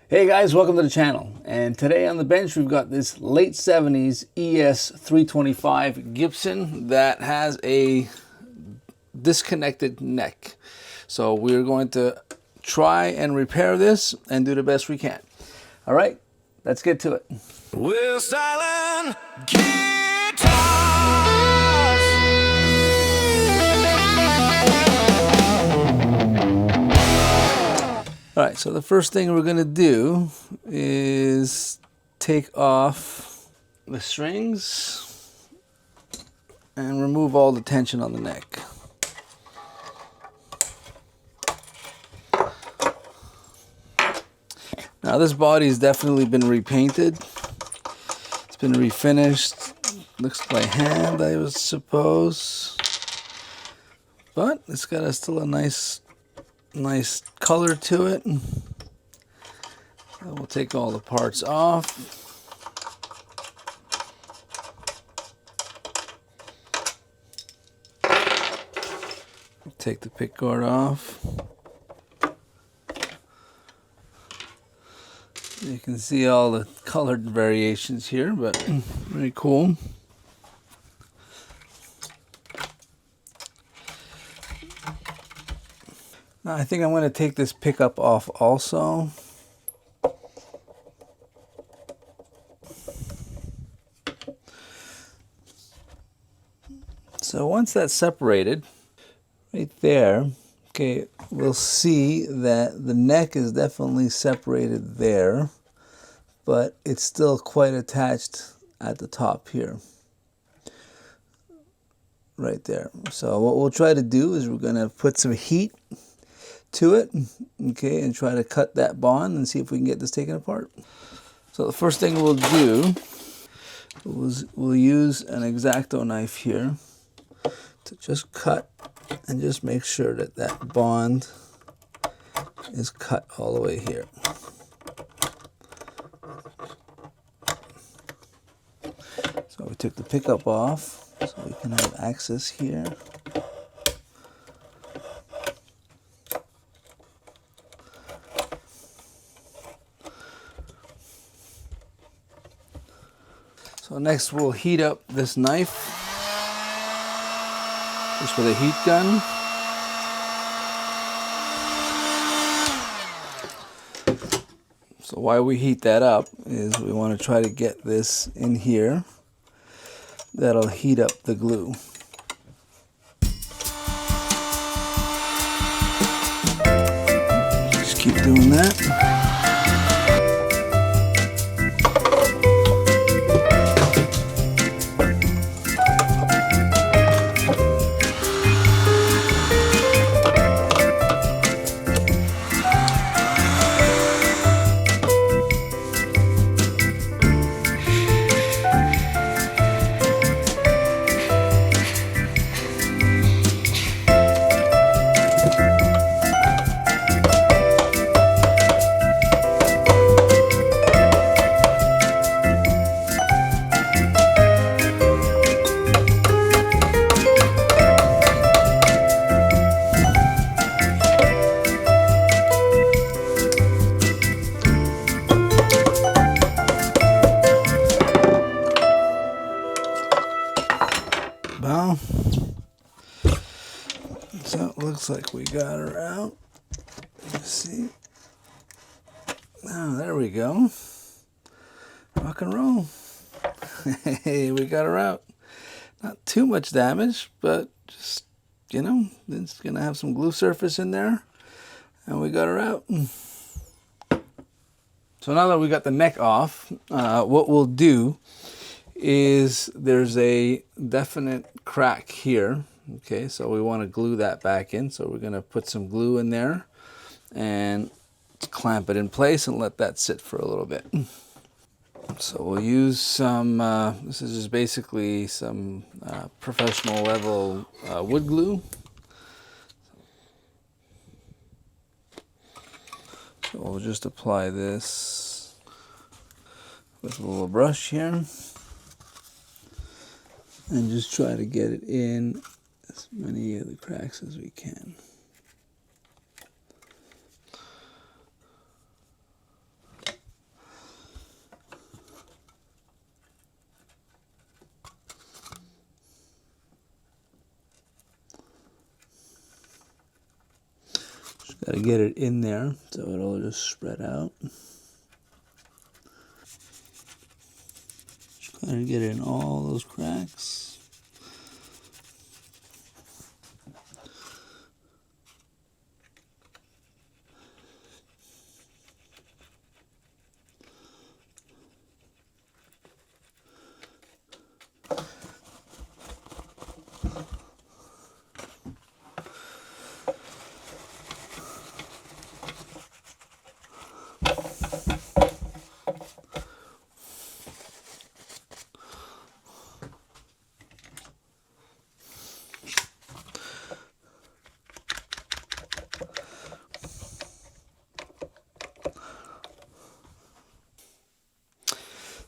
Hey guys, welcome to the channel. And today on the bench we've got this late 70s ES-325 Gibson that has a disconnected neck. So we're going to try and repair this and do the best we can. All right, let's get to it. We're silent guitars. All right, so the first thing we're gonna do is take off the strings and remove all the tension on the neck. Now this body's definitely been repainted. It's been refinished. Looks by hand, I would suppose. But it's got still a nice color to it. We'll take all the parts off. Take the pickguard off. You can see all the colored variations here, but very cool. Now I think I'm going to take this pickup off also. So once that's separated, right there, okay, we'll see that the neck is definitely separated there, but it's still quite attached at the top here. Right there. So what we'll try to do is we're going to put some heat to it, okay, and try to cut that bond and see if we can get this taken apart. So the first thing we'll do is we'll use an X-Acto knife here to just cut and just make sure that that bond is cut all the way here. So we took the pickup off so we can have access here. So next we'll heat up this knife just with a heat gun. So why we heat that up is we want to try to get this in here. That'll heat up the glue. Just keep doing that. Well, so it looks like we got her out. Let's see. Oh, there we go. Rock and roll. Hey, we got her out. Not too much damage, but just, you know, it's gonna have some glue surface in there, and we got her out. So now that we got the neck off, what we'll do is there's a definite crack here. Okay, so we want to glue that back in. So we're going to put some glue in there and clamp it in place and let that sit for a little bit. So we'll use some, this is just basically some professional level wood glue. So we'll just apply this with a little brush here. And just try to get it in as many of the cracks as we can. Gotta get it in there so it'll just spread out. Just gotta get it in all those cracks.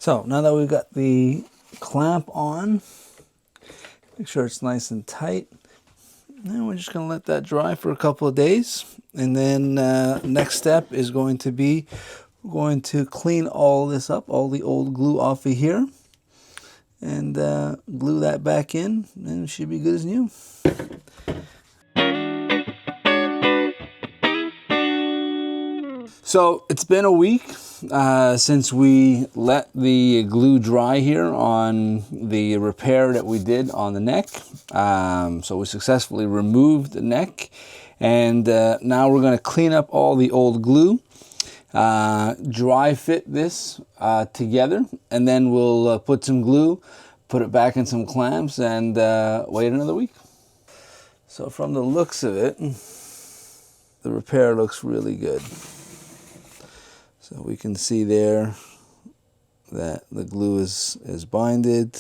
So now that we've got the clamp on, make sure it's nice and tight. And we're just going to let that dry for a couple of days. And then next step is going to be, we're going to clean all this up, all the old glue off of here. And glue that back in, and it should be good as new. So it's been a week since we let the glue dry here on the repair that we did on the neck. So we successfully removed the neck, and now we're going to clean up all the old glue, dry fit this together, and then we'll put some glue, put it back in some clamps, and wait another week. So from the looks of it, the repair looks really good. So we can see there that the glue is binded.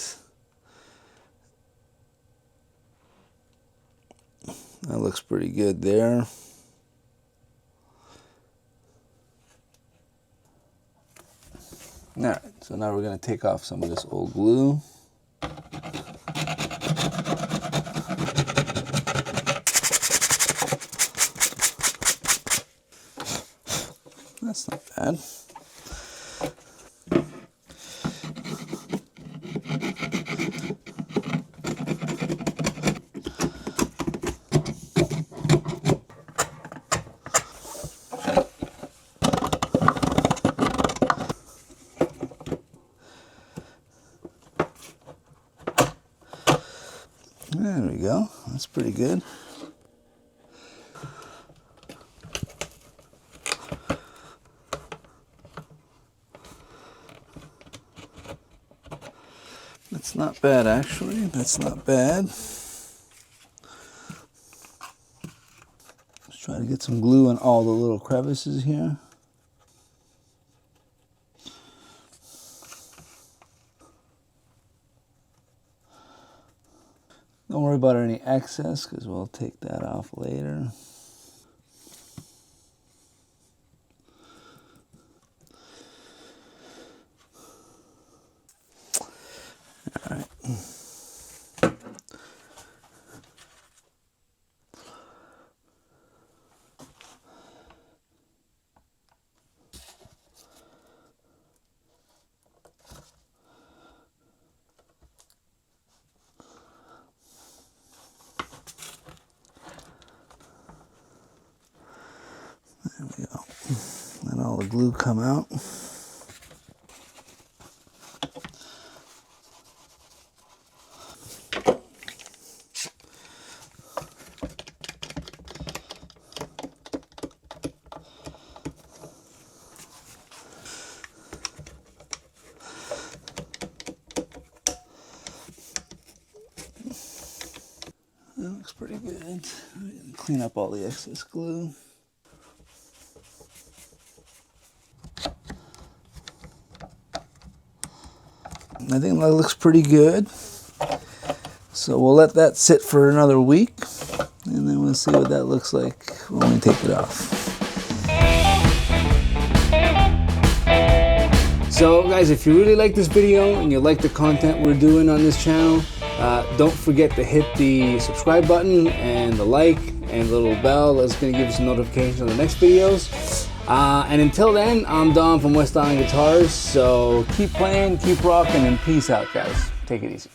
That looks pretty good there. All right, so now we're going to take off some of this old glue. That's not bad. There we go. That's pretty good. That's not bad, actually. That's not bad. Let's try to get some glue on all the little crevices here. Don't worry about any excess, because we'll take that off later. All right. There we go. Let all the glue come out. That looks pretty good. Clean up all the excess glue. I think that looks pretty good. So we'll let that sit for another week, and then we'll see what that looks like when we take it off. So guys, if you really like this video and you like the content we're doing on this channel, don't forget to hit the subscribe button and the like and the little bell. That's going to give us a notification on the next videos. And until then, I'm Dom from West Island Guitars. So keep playing, keep rocking, and peace out, guys. Take it easy.